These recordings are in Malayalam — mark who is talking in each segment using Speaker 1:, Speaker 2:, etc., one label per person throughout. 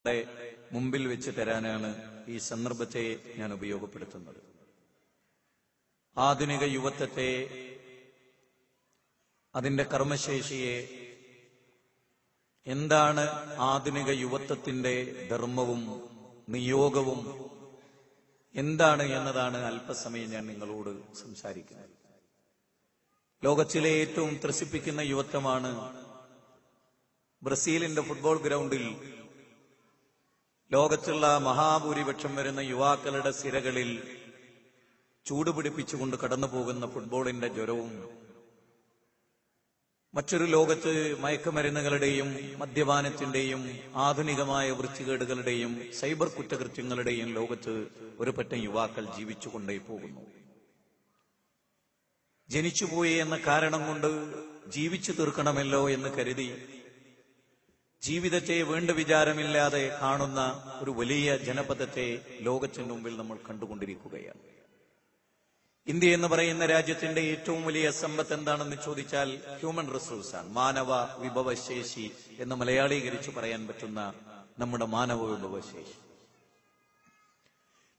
Speaker 1: മുമ്പിൽ വെച്ച് തരാനാണ് ഈ സന്ദർഭത്തെ ഞാൻ ഉപയോഗപ്പെടുത്തുന്നത്. ആധുനിക യുവത്വത്തെ, അതിന്റെ കർമ്മശേഷിയെ, എന്താണ് ആധുനിക യുവത്വത്തിന്റെ ധർമ്മവും നിയോഗവും എന്താണ് എന്നതാണ് അല്പസമയം ഞാൻ നിങ്ങളോട് സംസാരിക്കുന്നത്. ലോകത്തിലെ ഏറ്റവും ത്രസിപ്പിക്കുന്ന യുവത്വമാണ് ബ്രസീലിന്റെ ഫുട്ബോൾ ഗ്രൗണ്ടിൽ ലോകത്തുള്ള മഹാഭൂരിപക്ഷം വരുന്ന യുവാക്കളുടെ സിരകളിൽ ചൂടുപിടിപ്പിച്ചുകൊണ്ട് കടന്നുപോകുന്ന ഫുട്ബോളിന്റെ ജ്വരവും, മറ്റൊരു ലോകത്ത് മയക്കുമരുന്നുകളുടെയും മദ്യപാനത്തിന്റെയും ആധുനികമായ വൃത്തികേടുകളുടെയും സൈബർ കുറ്റകൃത്യങ്ങളുടെയും ലോകത്ത് ഒരു പറ്റം യുവാക്കൾ ജീവിച്ചുകൊണ്ടേ പോകുന്നു. ജനിച്ചുപോയി എന്ന കാരണം കൊണ്ട് ജീവിച്ചു തീർക്കണമല്ലോ എന്ന് കരുതി ജീവിതത്തെ വേണ്ട വിചാരമില്ലാതെ കാണുന്ന ഒരു വലിയ ജനപദത്തെ ലോകത്തിന് മുമ്പിൽ നമ്മൾ കണ്ടുകൊണ്ടിരിക്കുകയാണ്. ഇന്ത്യ എന്ന് പറയുന്ന രാജ്യത്തിന്റെ ഏറ്റവും വലിയ സമ്പത്ത് എന്താണെന്ന് ചോദിച്ചാൽ ഹ്യൂമൻ റിസോഴ്സാണ്, മാനവ വിഭവശേഷി എന്ന് മലയാളീകരിച്ച് പറയാൻ പറ്റുന്ന നമ്മുടെ മാനവ വിഭവശേഷി.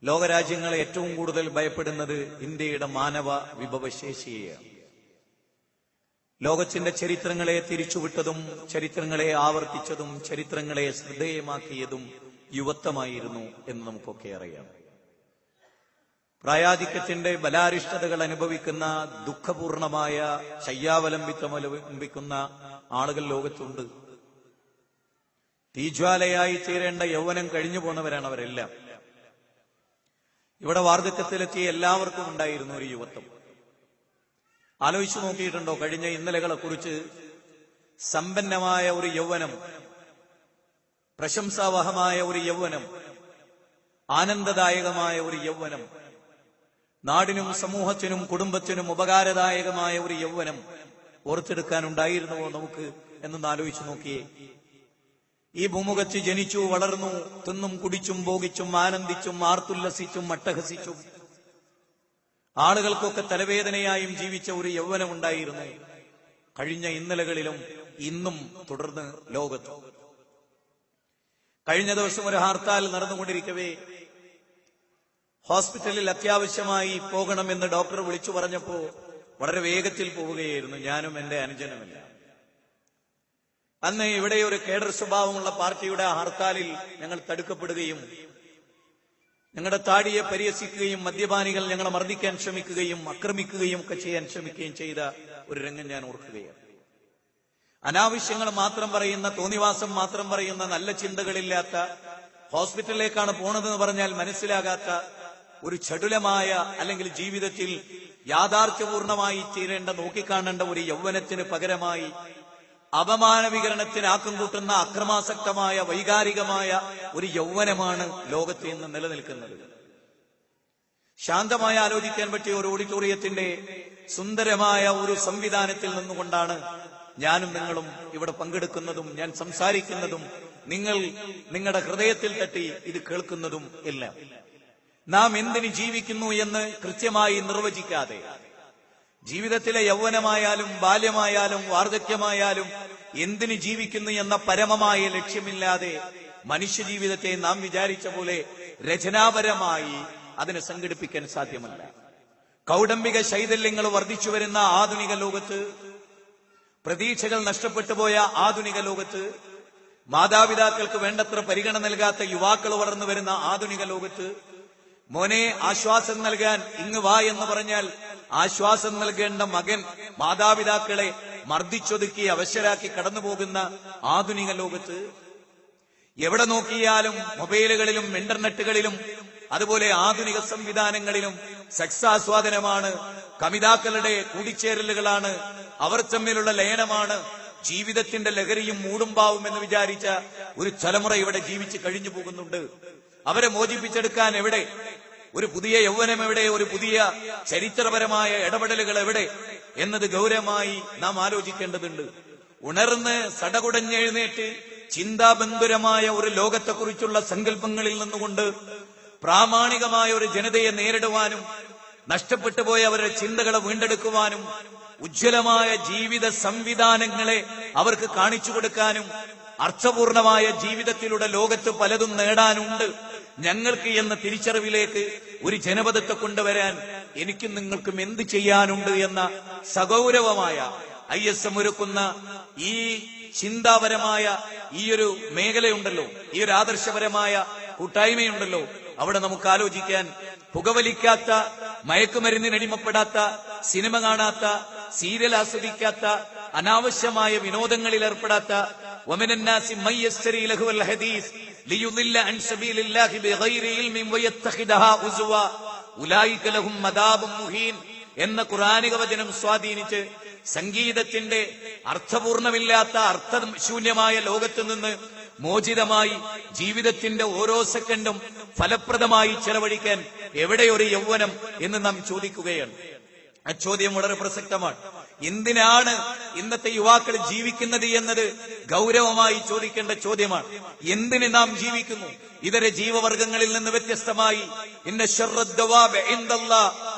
Speaker 1: ലോകരാജ്യങ്ങളെ ഏറ്റവും കൂടുതൽ ഭയപ്പെടുന്നത് ഇന്ത്യയുടെ മാനവ വിഭവശേഷിയെയാണ്. ലോകത്തിന്റെ ചരിത്രങ്ങളെ തിരിച്ചുവിട്ടതും ചരിത്രങ്ങളെ ആവർത്തിച്ചതും ചരിത്രങ്ങളെ ശ്രദ്ധേയമാക്കിയതും യുവത്വമായിരുന്നു എന്ന് നമുക്കൊക്കെ അറിയാം. പ്രായാധിക്യത്തിന്റെ ബലാരിഷ്ടതകൾ അനുഭവിക്കുന്ന, ദുഃഖപൂർണമായ ശയ്യാവലംബിത്വം അവലംബിക്കുന്ന ആളുകൾ ലോകത്തുണ്ട്. തീജ്വാലയായി തീരേണ്ട യൗവനം കഴിഞ്ഞു പോന്നവരാണ് അവരെല്ലാം. ഇവിടെ വാർദ്ധക്യത്തിലെത്തിയ എല്ലാവർക്കും ഉണ്ടായിരുന്നു ഒരു യുവത്വം. ആലോചിച്ചു നോക്കിയിട്ടുണ്ടോ? കഴിഞ്ഞ ഇന്നലകളെ കുറിച്ച് സമ്പന്നമായ ഒരു യൗവനം, പ്രശംസാവഹമായ ഒരു യൗവനം, ആനന്ദദായകമായ ഒരു യൗവനം, നാടിനും സമൂഹത്തിനും കുടുംബത്തിനും ഉപകാരദായകമായ ഒരു യൗവനം ഓർത്തെടുക്കാനുണ്ടായിരുന്നുവോ നമുക്ക് എന്നൊന്ന് ആലോചിച്ചു നോക്കിയേ. ഈ ഭൂമുഖത്ത് ജനിച്ചു വളർന്നു, തിന്നും കുടിച്ചും ഭോഗിച്ചും ആനന്ദിച്ചും ആർത്തുല്ലസിച്ചും അട്ടഹസിച്ചും ആളുകൾക്കൊക്കെ തലവേദനയായും ജീവിച്ച ഒരു യൗവനം ഉണ്ടായിരുന്നു കഴിഞ്ഞ ഇന്നലകളിലും ഇന്നും തുടർന്ന് ലോകത്ത്. കഴിഞ്ഞ ദിവസം ഒരു ഹർത്താൽ നടന്നുകൊണ്ടിരിക്കവേ ഹോസ്പിറ്റലിൽ അത്യാവശ്യമായി പോകണമെന്ന് ഡോക്ടർ വിളിച്ചു പറഞ്ഞപ്പോ വളരെ വേഗത്തിൽ പോവുകയായിരുന്നു ഞാനും എന്റെ അനുജനുമില്ല. അന്ന് ഇവിടെ ഒരു കേഡർ സ്വഭാവമുള്ള പാർട്ടിയുടെ ഹർത്താലിൽ ഞങ്ങൾ തടുക്കപ്പെടുകയും ഞങ്ങളുടെ താടിയെ പരിഹസിക്കുകയും മദ്യപാനികൾ ഞങ്ങളെ മർദ്ദിക്കാൻ ശ്രമിക്കുകയും ആക്രമിക്കുകയും ഒക്കെ ചെയ്യാൻ ശ്രമിക്കുകയും ചെയ്ത ഒരു രംഗം ഞാൻ ഓർക്കുകയാണ്. അനാവശ്യങ്ങൾ മാത്രം പറയുന്ന, തോന്നിവാസം മാത്രം പറയുന്ന, നല്ല ചിന്തകളില്ലാത്ത, ഹോസ്പിറ്റലിലേക്കാണ് പോണതെന്ന് പറഞ്ഞാൽ മനസ്സിലാകാത്ത ഒരു ചടുലമായ, അല്ലെങ്കിൽ ജീവിതത്തിൽ യാഥാർത്ഥ്യപൂർണമായി തീരേണ്ട, നോക്കിക്കാണേണ്ട ഒരു യൗവനത്തിന് പകരമായി അപമാനവികരണത്തിന് ആക്കം കൂട്ടുന്ന അക്രമാസക്തമായ വൈകാരികമായ ഒരു യൗവനമാണ് ലോകത്ത് ഇന്ന് നിലനിൽക്കുന്നത്. ശാന്തമായി ആലോചിക്കാൻ പറ്റിയ ഒരു ഓഡിറ്റോറിയത്തിന്റെ സുന്ദരമായ ഒരു സംവിധാനത്തിൽ നിന്നുകൊണ്ടാണ് ഞാനും നിങ്ങളും ഇവിടെ പങ്കെടുക്കുന്നതും ഞാൻ സംസാരിക്കുന്നതും നിങ്ങളുടെ ഹൃദയത്തിൽ തട്ടി ഇത് കേൾക്കുന്നതും എല്ലാം. നാം എന്തിന് ജീവിക്കുന്നു എന്ന് കൃത്യമായി നിർവചിക്കാതെ, ജീവിതത്തിലെ യൗവനമായാലും ബാല്യമായാലും വാർദ്ധക്യമായാലും എന്തിന് ജീവിക്കുന്നു എന്ന പരമമായ ലക്ഷ്യമില്ലാതെ മനുഷ്യജീവിതത്തെ നാം വിചാരിച്ച പോലെ രചനാപരമായി അതിനെ സംഘടിപ്പിക്കാൻ സാധ്യമല്ല. കൗടംബിക ശൈഥല്യങ്ങൾ വർദ്ധിച്ചു വരുന്ന ആധുനിക ലോകത്ത്, പ്രതീക്ഷകൾ നഷ്ടപ്പെട്ടു പോയ ആധുനിക ലോകത്ത്, മാതാപിതാക്കൾക്ക് വേണ്ടത്ര പരിഗണന നൽകാത്ത യുവാക്കൾ വളർന്നു വരുന്ന ആധുനിക ലോകത്ത്, മോനെ ആശ്വാസം നൽകാൻ ഇങ്ങ് വാ എന്ന് പറഞ്ഞാൽ ആശ്വാസം നൽകേണ്ട മകൻ മാതാപിതാക്കളെ മർദ്ദിച്ചൊതുക്കി അവശരാക്കി കടന്നുപോകുന്ന ആധുനിക ലോകത്ത്, എവിടെ നോക്കിയാലും മൊബൈലുകളിലും ഇന്റർനെറ്റുകളിലും അതുപോലെ ആധുനിക സംവിധാനങ്ങളിലും സെക്സാസ്വാദനമാണ്, കമിതാക്കളുടെ കൂടിച്ചേരലുകളാണ്, അവർ തമ്മിലുള്ള ലയനമാണ്, ജീവിതത്തിന്റെ ലഹരിയും മൂടുംപാവും എന്ന് വിചാരിച്ച ഒരു തലമുറ ഇവിടെ ജീവിച്ച് കഴിഞ്ഞു പോകുന്നുണ്ട്. അവരെ മോചിപ്പിച്ചെടുക്കാൻ എവിടെ? ഒരു പുതിയ യൗവനം എവിടെ? ഒരു പുതിയ ചരിത്രപരമായ ഇടപെടലുകൾ എവിടെ എന്നത് ഗൗരവമായി നാം ആലോചിക്കേണ്ടതുണ്ട്. ഉണർന്ന് സടകുടഞ്ഞെഴുന്നേറ്റ് ചിന്താബന്ധുരമായ ഒരു ലോകത്തെക്കുറിച്ചുള്ള സങ്കല്പങ്ങളിൽ നിന്നുകൊണ്ട് പ്രാമാണികമായ ഒരു ജനതയെ നേരിടുവാനും നഷ്ടപ്പെട്ടു പോയ അവരുടെ ചിന്തകളെ വീണ്ടെടുക്കുവാനും ഉജ്ജ്വലമായ ജീവിത സംവിധാനങ്ങളെ അവർക്ക് കാണിച്ചു കൊടുക്കാനും അർത്ഥപൂർണമായ ജീവിതത്തിലൂടെ ലോകത്ത് പലതും നേടാനുണ്ട് ഞങ്ങൾക്ക് എന്ന തിരിച്ചറിവിലേക്ക് ഒരു ജനപദത്തെ കൊണ്ടുവരാൻ എനിക്കും നിങ്ങൾക്കും എന്ത് ചെയ്യാനുണ്ട് എന്ന സഗൗരവമായ ISM ഒരുക്കുന്ന ഈ ചിന്താപരമായ ഈ ഒരു മേഖലയുണ്ടല്ലോ, ഈ ഒരു ആദർശപരമായ കൂട്ടായ്മയുണ്ടല്ലോ, അവിടെ നമുക്ക് ആലോചിക്കാൻ, പുകവലിക്കാത്ത, മയക്കുമരുന്നിനടിമപ്പെടാത്ത, സിനിമ കാണാത്ത, സീരിയൽ ആസ്വദിക്കാത്ത, അനാവശ്യമായ വിനോദങ്ങളിൽ ഏർപ്പെടാത്ത, വമിനന്നാസി മയ്യസ്തരി ലഹുവൽ ഹദീസ് ലിയുദില്ല അൻ സബീലില്ലാഹി ബിഗൈരി ഇൽമിൻ വയത്തഖിദഹാ ഉസ്വ ഉലൈക ലഹും മദാബും മുഹീൻ എന്ന ഖുർആനിക വചനം സ്വാധീനിച്ച് സംഗീതത്തിന്റെ അർത്ഥപൂർണമില്ലാത്ത അർത്ഥശൂന്യമായ ലോകത്ത് നിന്ന് മോചിതമായി ജീവിതത്തിന്റെ ഓരോ സെക്കൻഡും ഫലപ്രദമായി ചെലവഴിക്കാൻ എവിടെയൊരു യൗവനം എന്ന് നാം ചോദിക്കുകയാണ്. ആ ചോദ്യം വളരെ പ്രസക്തമാണ്. എന്തിനാണ് ഇന്നത്തെ യുവാക്കൾ ജീവിക്കുന്നത് എന്നത് ഗൗരവമായി ചോദിക്കേണ്ട ചോദ്യമാണ്. എന്തിന് നാം ജീവിക്കുന്നു? ഇതര ജീവവർഗങ്ങളിൽ നിന്ന് വ്യത്യസ്തമായി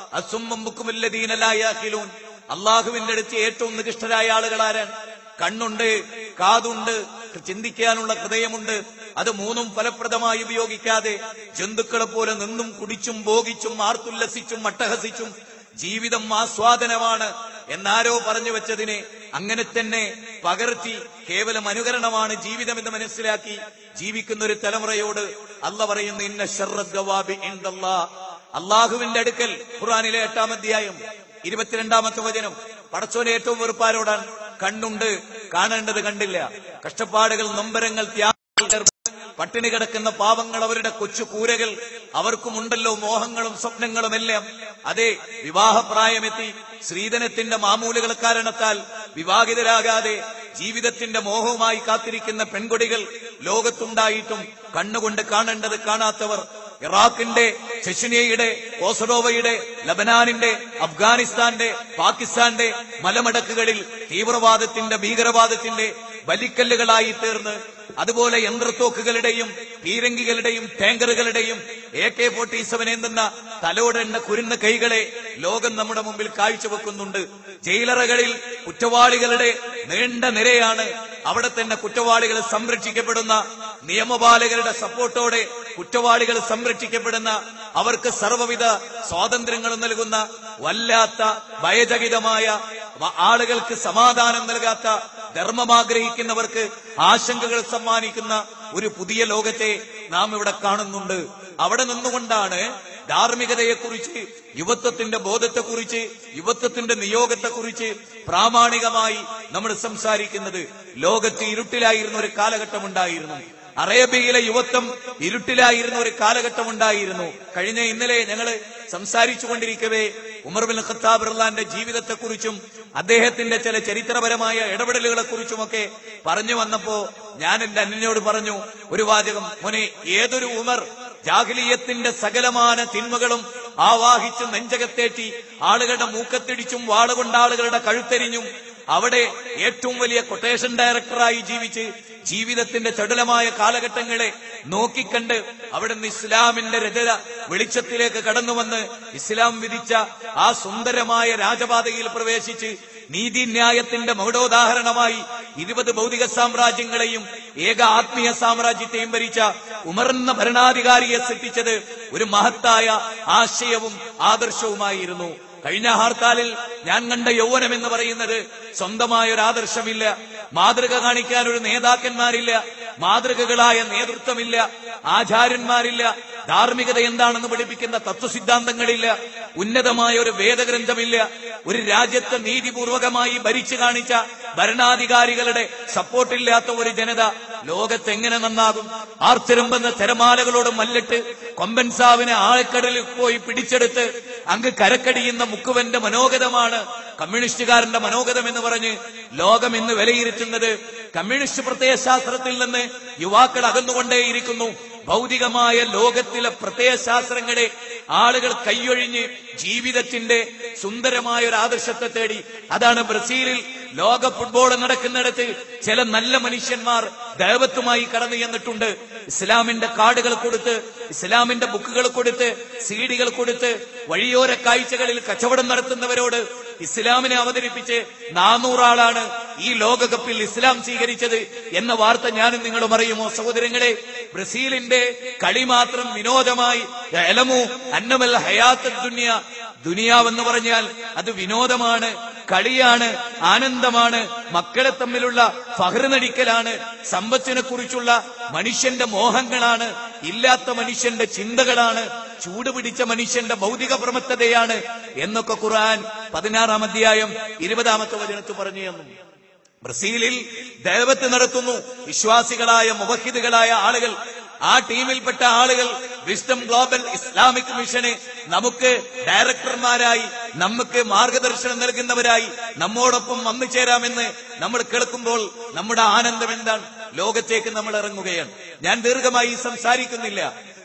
Speaker 1: അള്ളാഹുവിന്റെ അടുത്ത് ഏറ്റവും നികൃഷ്ടരായ ആളുകൾ ആരാണ്? കണ്ണുണ്ട്, കാതുണ്ട്, ചിന്തിക്കാനുള്ള ഹൃദയമുണ്ട്. അത് മൂന്നും ഫലപ്രദമായി ഉപയോഗിക്കാതെ ജന്തുക്കളെ പോലെ നിന്നും കുടിച്ചും ഭോഗിച്ചും ആർത്തുല്ലസിച്ചും അട്ടഹസിച്ചും ജീവിതം ആസ്വാദനമാണ് എന്നാരോ പറഞ്ഞു വെച്ചതിനെ അങ്ങനെ തന്നെ പകർത്തി കേവലം അനുകരണമാണ് ജീവിതമെന്ന് മനസ്സിലാക്കി ജീവിക്കുന്ന ഒരു തലമുറയോട് അല്ലാഹ് പറയുന്നു, ഇന്ന ശർറദ്ദവാബി ഇൻദല്ലാഹ്. അള്ളാഹുവിന്റെ അടുക്കൽ ഖുർആനിലെ 8-ാം അധ്യായം 22-ാമത്തെ വചനം, പടച്ചോനെ ഏറ്റവും വെറുപ്പാരോടാണ്? കണ്ണുണ്ട്, കാണേണ്ടത് കണ്ടില്ല. കഷ്ടപ്പാടുകൾ, നൊമ്പരങ്ങൾ, ത്യാഗങ്ങൾ, പട്ടിണി കിടക്കുന്ന പാവങ്ങൾ, അവരുടെ കൊച്ചു കൂരകൾ, അവർക്കുമുണ്ടല്ലോ മോഹങ്ങളും സ്വപ്നങ്ങളും എല്ലാം. അതെ, വിവാഹപ്രായമെത്തി സ്ത്രീധനത്തിന്റെ മാമൂലുകൾ കാരണത്താൽ വിവാഹിതരാകാതെ ജീവിതത്തിന്റെ മോഹവുമായി കാത്തിരിക്കുന്ന പെൺകൊടികൾ ലോകത്തുണ്ടായിട്ടും കണ്ണുകൊണ്ട് കാണേണ്ടത് കാണാത്തവർ, ഇറാഖിന്റെ, ചെച്നിയയുടെ, കോസറോവയുടെ, ലബനാനിന്റെ, അഫ്ഗാനിസ്ഥാന്റെ, പാകിസ്ഥാന്റെ മലമടക്കുകളിൽ തീവ്രവാദത്തിന്റെ, ഭീകരവാദത്തിന്റെ ബലിക്കല്ലുകളായി തീർന്ന്, അതുപോലെ യന്ത്രത്തോക്കുകളുടെയും പീരങ്കികളുടെയും ടാങ്കറുകളുടെയും AK-47 എന്തെന്ന തലോടെണ്ണ കുരുന്ന കൈകളെ ലോകം നമ്മുടെ മുമ്പിൽ കാഴ്ചവെക്കുന്നുണ്ട്. ജയിലറകളിൽ കുറ്റവാളികളുടെ നീണ്ട നിരയാണ്. അവിടെ തന്നെ കുറ്റവാളികൾ സംരക്ഷിക്കപ്പെടുന്ന, നിയമപാലകരുടെ സപ്പോർട്ടോടെ കുറ്റവാളികൾ സംരക്ഷിക്കപ്പെടുന്ന, അവർക്ക് സർവ്വവിധ സ്വാതന്ത്ര്യങ്ങളും നൽകുന്ന, വല്ലാത്ത ഭയചകിതമായ, ആളുകൾക്ക് സമാധാനം നൽകാത്ത, ധർമ്മമാഗ്രഹിക്കുന്നവർക്ക് ആശങ്കകൾ സമ്മാനിക്കുന്ന ഒരു പുതിയ ലോകത്തെ നാം ഇവിടെ കാണുന്നുണ്ട്. അവിടെ നിന്നുകൊണ്ടാണ് ധാർമ്മികതയെക്കുറിച്ച്, യുവത്വത്തിന്റെ ബോധത്തെക്കുറിച്ച്, യുവത്വത്തിന്റെ നിയോഗത്തെക്കുറിച്ച് പ്രാമാണികമായി നമ്മൾ സംസാരിക്കുന്നത്. ലോകത്ത് ഇരുട്ടിലായിരുന്ന ഒരു കാലഘട്ടമുണ്ടായിരുന്നു. അറേബ്യയിലെ യുവത്വം ഇരുട്ടിലായിരുന്ന ഒരു കാലഘട്ടമുണ്ടായിരുന്നു. ഇന്നലെ ഞങ്ങൾ സംസാരിച്ചുകൊണ്ടിരിക്കവേ ഉമർ ബിൻ ഖത്താബ് റളിയല്ലാഹുവിന്റെ ജീവിതത്തെക്കുറിച്ചും അദ്ദേഹത്തിന്റെ ചില ചരിത്രപരമായ ഇടപെടലുകളെ കുറിച്ചുമൊക്കെ പറഞ്ഞു വന്നപ്പോ ഞാൻ എന്റെ അന്യനോട് പറഞ്ഞു ഒരു വാചകം, മോനെ, ഏതൊരു ഉമർ ജാഹിലിയത്തിന്റെ സകലമാന തിന്മകളും ആവാഹിച്ച് നെഞ്ചകത്തേറ്റി ആളുകളുടെ മൂക്കത്തിടിച്ചും വാളുകൊണ്ട് ആളുകളുടെ കഴുത്തെരിഞ്ഞും അവിടെ ഏറ്റവും വലിയ കൊട്ടേഷൻ ഡയറക്ടറായി ജീവിച്ച് ജീവിതത്തിന്റെ ചടുലമായ കാലഘട്ടങ്ങളെ നോക്കിക്കണ്ട് അവിടെ നിന്ന് ഇസ്ലാമിന്റെ രജത വെളിച്ചത്തിലേക്ക് കടന്നുവന്ന് ഇസ്ലാം വിധിച്ച ആ സുന്ദരമായ രാജപാതയിൽ പ്രവേശിച്ച് നീതിന്യായത്തിന്റെ മൗഢോദാഹരണമായി 20 ഭൗതിക സാമ്രാജ്യങ്ങളെയും ഏക ആത്മീയ സാമ്രാജ്യത്തെയും ഭരിച്ച ഉമർന്ന ഭരണാധികാരിയെ സൃഷ്ടിച്ചത് ഒരു മഹത്തായ ആശയവും ആദർശവുമായിരുന്നു. കഴിഞ്ഞ ഹർത്താലിൽ ഞാൻ കണ്ട യൗവനം എന്ന് പറയുന്നത് സ്വന്തമായ ഒരു ആദർശമില്ല, മാതൃക കാണിക്കാൻ ഒരു നേതാക്കന്മാരില്ല, മാതൃകകളായ നേതൃത്വമില്ല, ആചാര്യന്മാരില്ല, ധാർമ്മികത എന്താണെന്ന് പഠിപ്പിക്കുന്ന തത്വസിദ്ധാന്തങ്ങളില്ല, ഉന്നതമായ ഒരു വേദഗ്രന്ഥമില്ല, ഒരു രാജ്യത്തെ നീതിപൂർവകമായി ഭരിച്ചു കാണിച്ച ഭരണാധികാരികളുടെ സപ്പോർട്ടില്ലാത്ത ഒരു ജനത ലോകത്ത് എങ്ങനെ നന്നാകും? ആർത്തിരമ്പെന്ന തിരമാലകളോട് മല്ലിട്ട് കൊമ്പൻസാവിനെ ആഴക്കടലിൽ പോയി പിടിച്ചെടുത്ത് അങ്ങ് കരക്കടിയുന്ന മുക്കുവന്റെ മനോഗതമാണ് കമ്മ്യൂണിസ്റ്റുകാരന്റെ മനോഗതം എന്ന് പറഞ്ഞ് ലോകം ഇന്ന് വിലയിരുത്തുന്നത്. കമ്മ്യൂണിസ്റ്റ് പ്രത്യയശാസ്ത്രത്തിൽ നിന്ന് യുവാക്കൾ അകന്നുകൊണ്ടേയിരിക്കുന്നു. ഭൗതികമായ ലോകത്തിലെ പ്രത്യയശാസ്ത്രങ്ങളെ ആളുകൾ കൈയൊഴിഞ്ഞ് ജീവിതത്തിന്റെ സുന്ദരമായ ഒരു ആദർശത്തെ തേടി. അതാണ് ബ്രസീലിൽ ലോക ഫുട്ബോൾ നടക്കുന്നിടത്ത് ചില നല്ല മനുഷ്യന്മാർ ദൈവത്തുമായി കടന്നു ചെന്നിട്ടുണ്ട്. ഇസ്ലാമിന്റെ കാർഡുകൾ കൊടുത്ത്, ഇസ്ലാമിന്റെ ബുക്കുകൾ കൊടുത്ത്, സീഡികൾ കൊടുത്ത് വഴിയോര കാഴ്ചകളിൽ കച്ചവടം നടത്തുന്നവരോട് ഇസ്ലാമിനെ അവതരിപ്പിച്ച് 400 ആളാണ് ഈ ലോകകപ്പിൽ ഇസ്ലാം സ്വീകരിച്ചത് എന്ന വാർത്ത ഞാനും നിങ്ങളും അറിയുമോ സഹോദരങ്ങളെ? ബ്രസീലിന്റെ കളി മാത്രം വിനോദമായി എലമു അന്നമൽ ഹയാത്ത് ദുനിയ, ദുനിയാവെന്ന് പറഞ്ഞാൽ അത് വിനോദമാണ്, കളിയാണ്, ആനന്ദമാണ്, മക്കളെ തമ്മിലുള്ള ഫഹ്റ് നടിക്കലാണ്, സമ്പത്തിനെ കുറിച്ചുള്ള മനുഷ്യന്റെ മോഹങ്ങളാണ്, ഇല്ലാത്ത മനുഷ്യന്റെ ചിന്തകളാണ്, ചൂടുപിടിച്ച മനുഷ്യന്റെ ഭൗതിക പ്രമത്തതയാണ് എന്നൊക്കെ ഖുർആൻ 16-ാം അധ്യായം 20-ാമത്തെ വചനത്തിൽ പറഞ്ഞു തന്നു. ബ്രസീലിൽ ദഅവത്ത് നടത്തുന്നു വിശ്വാസികളായ മുവഹിദുകളായ ആളുകൾ. ആ ടീമിൽപ്പെട്ട ആളുകൾ വിസ്ഡം ഗ്ലോബൽ ഇസ്ലാമിക് മിഷന് നമുക്ക് ഡയറക്ടർമാരായി, നമുക്ക് മാർഗദർശനം നൽകുന്നവരായി നമ്മോടൊപ്പം വന്നു ചേരാമെന്ന് നമ്മൾ കേൾക്കുമ്പോൾ നമ്മുടെ ആനന്ദം എന്താണ്? ലോകത്തേക്ക് നമ്മൾ ഇറങ്ങുകയാണ്. ഞാൻ ദീർഘമായി സംസാരിക്കുന്നില്ല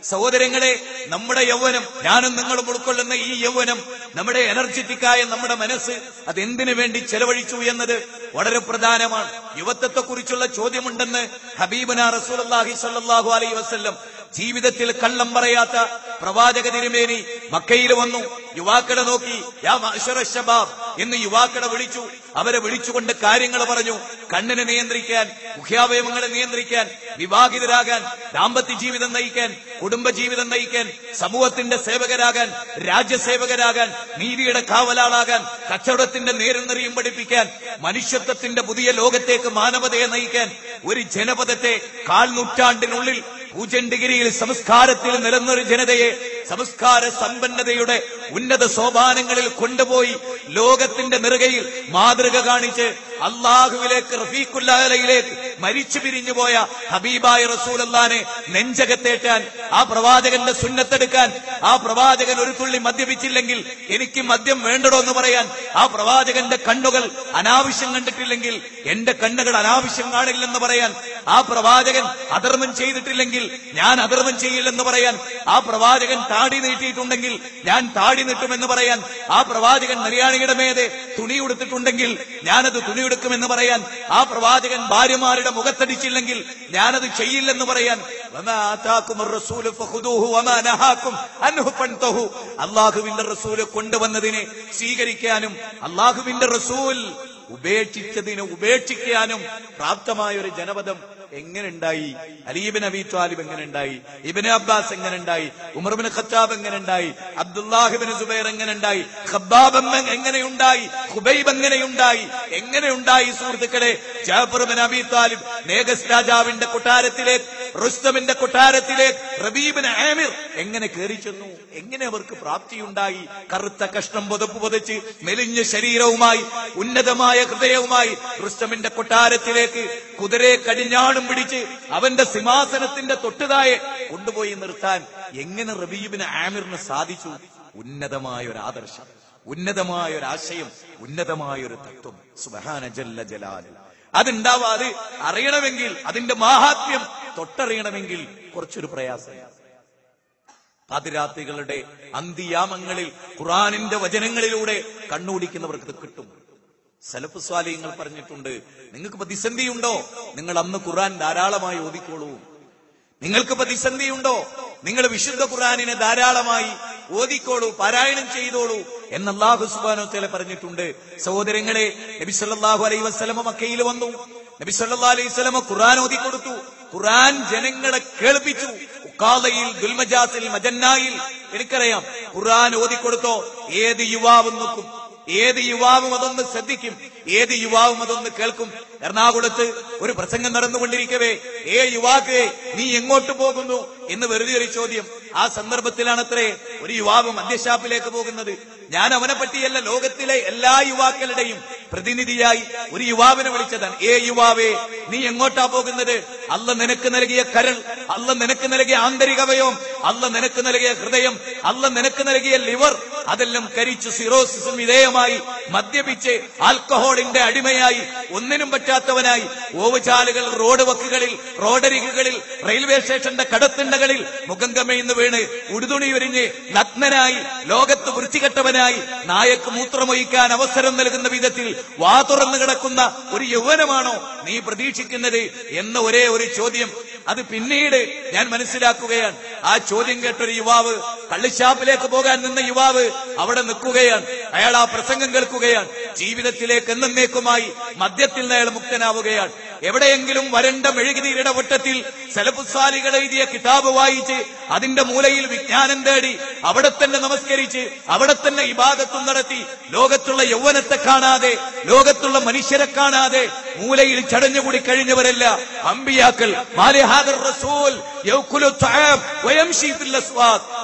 Speaker 1: സഹോദരങ്ങളെ. നമ്മുടെ യൗവനം, ഞാനും നിങ്ങളും ഉൾക്കൊള്ളുന്ന ഈ യൗവനം, നമ്മുടെ എനർജറ്റിക്കായ നമ്മുടെ മനസ്സ് അതെന്തിനു വേണ്ടി ചെലവഴിച്ചു എന്നത് വളരെ പ്രധാനമാണ്. യുവത്വത്തെക്കുറിച്ചുള്ള ചോദ്യമുണ്ടെന്ന് ഹബീബുനാ റസൂലുള്ളാഹി സ്വല്ലല്ലാഹു അലൈഹി വസല്ലം, ജീവിതത്തിൽ കള്ളം പറയാത്ത പ്രവാചക തിരുമേനി മക്കയിൽ വന്നു. യുവാക്കളെ നോക്കി യാ മഅ്ശറ ശബാബ് എന്ന് യുവാക്കളെ വിളിച്ചു. അവരെ വിളിച്ചുകൊണ്ട് കാര്യങ്ങൾ പറഞ്ഞു. കണ്ണിനെ നിയന്ത്രിക്കാൻ, മുഖ്യാവയവങ്ങളെ നിയന്ത്രിക്കാൻ, വിവാഹിതരാകാൻ, ദാമ്പത്യ ജീവിതം നയിക്കാൻ, കുടുംബജീവിതം നയിക്കാൻ, സമൂഹത്തിന്റെ സേവകരാകാൻ, രാജ്യസേവകരാകാൻ, നീതിയുടെ കാവലാളാകാൻ, കച്ചവടത്തിന്റെ നേരും നെറിയും പഠിപ്പിക്കാൻ, മനുഷ്യത്വത്തിന്റെ പുതിയ ലോകത്തേക്ക് മാനവതയെ നയിക്കാൻ, ഒരു ജനപദത്തെ 1/4 നൂറ്റാണ്ടിനുള്ളിൽ 0 ഡിഗ്രിയിൽ സംസ്കാരത്തിൽ നിലനിന്നൊരു ജനതയെ സംസ്കാര സമ്പന്നതയുടെ ഉന്നത സോപാനങ്ങളിൽ കൊണ്ടുപോയി ലോകത്തിന്റെ നെറുകയിൽ മാതൃക കാണിച്ച് അള്ളാഹുവിലേക്ക്, റഫീഖുൽ അലയിലേക്ക് മരിച്ചു പിരിഞ്ഞുപോയ ഹബീബായ റസൂലുള്ളാഹിനെ നെഞ്ചകത്തേറ്റാൻ, ആ പ്രവാചകന്റെ സുന്നത്തെടുക്കാൻ, ആ പ്രവാചകൻ ഒരു തുള്ളി മദ്യപിച്ചില്ലെങ്കിൽ എനിക്ക് മദ്യം വേണ്ടടോ എന്ന് പറയാൻ, ആ പ്രവാചകന്റെ കണ്ണുകൾ അനാവശ്യം കണ്ടിട്ടില്ലെങ്കിൽ എന്റെ കണ്ണുകൾ അനാവശ്യം കാണില്ലെന്ന് പറയാൻ, ആ പ്രവാചകൻ അധർമ്മം ചെയ്തിട്ടില്ലെങ്കിൽ ഞാൻ അധർമ്മം ചെയ്യില്ലെന്ന് പറയാൻ, ആ പ്രവാചകൻ താടി നീട്ടിയിട്ടുണ്ടെങ്കിൽ ഞാൻ താടി നീട്ടുമെന്ന് പറയാൻ, ആ പ്രവാചകൻ നിര്യാണിയുടെ മേതെ തുണി ഉടുത്തിട്ടുണ്ടെങ്കിൽ ഞാനത് തുണി ഉടുക്കുമെന്ന് പറയാൻ, ആ പ്രവാചകൻ ഭാര്യമാരുടെ മുഖത്തടിച്ചില്ലെങ്കിൽ ഞാനത് ചെയ്യില്ലെന്ന് പറയാൻ, അള്ളാഹുവിന്റെ റസൂല് കൊണ്ടുവന്നതിനെ സ്വീകരിക്കാനും അള്ളാഹുവിന്റെ റസൂൽ ഉപേക്ഷിച്ചതിനെ ഉപേക്ഷിക്കാനും പ്രാപ്തമായ ഒരു ജനപദം എങ്ങനെ ഉണ്ടായി? അലി ഇബ്നു അബീ ത്വാലിബ് എങ്ങനെ ഉണ്ടായി? ഇബ്നു അബ്ബാസ് എങ്ങനെ ഉണ്ടായി? ഉമർ ഇബ്നു ഖത്താബ് എങ്ങനെ ഉണ്ടായി? അബ്ദുല്ലാഹ് ഇബ്നു സുബൈർ എങ്ങനെ ഉണ്ടായി? ഖബ്ബാബ് എങ്ങനെയുണ്ടായി? ഖുബൈബ് എങ്ങനെയുണ്ടായി? എങ്ങനെയുണ്ടായി സുഹൃത്തുക്കളെ? ജഅഫർ ഇബ്നു അബീ ത്വാലിബ് നേഗസ് രാജാവിന്റെ കൊട്ടാരത്തിലേക്ക്, റുസ്തമിന്റെ കൊട്ടാരത്തിലേക്ക് റബീ ഇബ്നു ആമിർ എങ്ങനെ കയറി ചെന്നു? എങ്ങനെ അവർക്ക് പ്രാപ്തിയുണ്ടായി? കറുത്ത കഷ്ണം പുതപ്പ് പുതച്ച് മെലിഞ്ഞ ശരീരവുമായി ഉന്നതമായ ഹൃദയവുമായി റുസ്തമിന്റെ കൊട്ടാരത്തിലേക്ക് കുതിരയെ കടിഞ്ഞാണും പിടിച്ച് അവന്റെ സിംഹാസനത്തിന്റെ തൊട്ടുതായെ കൊണ്ടുപോയി നിർത്താൻ എങ്ങനെ റബീ ഇബ്നു ആമിറിന് സാധിച്ചു? ഉന്നതമായ ഒരു ആദർശം, ഉന്നതമായ ഒരു ആശയം, ഉന്നതമായ ഒരു തത്വം. സുബ്ഹാന ജല്ല ജലാലുഹു. അതുണ്ടാവാതെ അറിയണമെങ്കിൽ, അതിന്റെ മാഹാത്മ്യം തൊട്ടറിയണമെങ്കിൽ കുറച്ചൊരു പ്രയാസം. പാതിരാത്രികളുടെ അന്തിയാമങ്ങളിൽ ഖുർആനിന്റെ വചനങ്ങളിലൂടെ കണ്ണോടിക്കുന്നവർക്ക് കിട്ടും. സലഫ് സ്വാലിഹ്യങ്ങൾ പറഞ്ഞിട്ടുണ്ട്, നിങ്ങൾക്ക് പ്രതിസന്ധിയുണ്ടോ? നിങ്ങൾ അന്ന് ഖുർആൻ ധാരാളമായി ഓതിക്കോളൂ. നിങ്ങൾക്ക് പ്രതിസന്ധിയുണ്ടോ? നിങ്ങൾ വിശുദ്ധ ഖുർആനിനെ ധാരാളമായി ഓതിക്കോളൂ, പാരായണം ചെയ്തോളൂ എന്ന് അല്ലാഹു സുബ്ഹാനഹു വ തആല പറഞ്ഞിട്ടുണ്ട്. സഹോദരങ്ങളെ, നബി സല്ലല്ലാഹു അലൈഹി വസല്ലം മക്കയിൽ വന്നു. നബി സല്ലല്ലാഹു അലൈഹി വസല്ലം ഖുർആൻ ഓതിക്കൊടുത്തു. ഖുർആൻ ജനങ്ങളെ കേൾപ്പിച്ചു. ഉഖാദയിൽ, ദുൽമജാസിൽ, മജന്നായിൽ എനിക്കറിയാം. ഖുർആൻ ഓതിക്കൊടുത്തോ ഏത് യുവാവും നോക്കും, ഏത് യുവാവും അതൊന്ന് ശ്രദ്ധിക്കും, ഏത് യുവാവും അതൊന്ന് കേൾക്കും. എറണാകുളത്ത് ഒരു പ്രസംഗം നടന്നുകൊണ്ടിരിക്കവേ, യുവാക്കേ നീ എങ്ങോട്ട് പോകുന്നു എന്ന് വെറുതെ ഒരു ചോദ്യം. ആ സന്ദർഭത്തിലാണത്രേ ഒരു യുവാവ് മദ്യഷാപ്പിലേക്ക് പോകുന്നത്. ഞാൻ അവനെ പറ്റിയല്ല, ലോകത്തിലെ എല്ലാ യുവാക്കളുടെയും പ്രതിനിധിയായി ഒരു യുവാവിനെ വിളിച്ചതാണ്. യുവാവേ നീ എങ്ങോട്ടാ പോകുന്നത്? അല്ല നിനക്ക് നൽകിയ കരൾ, അല്ല നിനക്ക് നൽകിയ ആന്തരികവയവം, അല്ല നിനക്ക് നൽകിയ ഹൃദയം, അല്ല നിനക്ക് നൽകിയ ലിവർ അതെല്ലാം കരിച്ചു സിറോസിസും വിധേയമായി മദ്യപിച്ച് ആൽക്കഹോളിന്റെ അടിമയായി ഒന്നിനും പറ്റാത്തവനായി ഓവുചാലുകൾ, റോഡ് വക്കുകളിൽ, റോഡരികുകളിൽ, റെയിൽവേ സ്റ്റേഷന്റെ കടത്തിണ്ടകളിൽ മുഖം കമഴ്ന്ന് വീണ് ഉടുതുണി ഉരിഞ്ഞ് നഗ്നനായി ലോകത്ത് വൃത്തികെട്ടവനായി നായക്ക് മൂത്രമൊഴിക്കാൻ അവസരം നൽകുന്ന വിധത്തിൽ വാ തുറന്നു കിടക്കുന്ന ഒരു യൗവനമാണോ നീ പ്രതീക്ഷിക്കുന്നത് എന്ന ഒരേ ഒരു ചോദ്യം. അത് പിന്നീട് ഞാൻ മനസ്സിലാക്കുകയാണ്. ആ ചോദ്യം കേട്ടൊരു യുവാവ്, കള്ളിഷാപ്പിലേക്ക് പോകാൻ നിന്ന യുവാവ് അവിടെ നിൽക്കുകയാണ്. അയാൾ ആ പ്രസംഗം കേൾക്കുകയാണ്. ജീവിതത്തിലേക്ക് എന്നേക്കുമായി മദ്യത്തിൽ നിന്ന് അയാൾ മുക്തനാവുകയാണ്. എവിടെയെങ്കിലും വരണ്ട മെഴുകുതിരിയുടെ വട്ടത്തിൽ സലഫുസ്സാലികൾ എഴുതിയ കിതാബ് വായിച്ച് അതിന്റെ മൂലയിൽ വിജ്ഞാനം തേടി അവിടെ തന്നെ നമസ്കരിച്ച് അവിടെ തന്നെ ഇബാദത്തും നടത്തി ലോകത്തുള്ള യൗവനത്തെ കാണാതെ ലോകത്തുള്ള മനുഷ്യരെ കാണാതെ മൂലയിൽ ചടഞ്ഞുകൂടി കഴിഞ്ഞവരല്ല അമ്പിയാക്കൾ.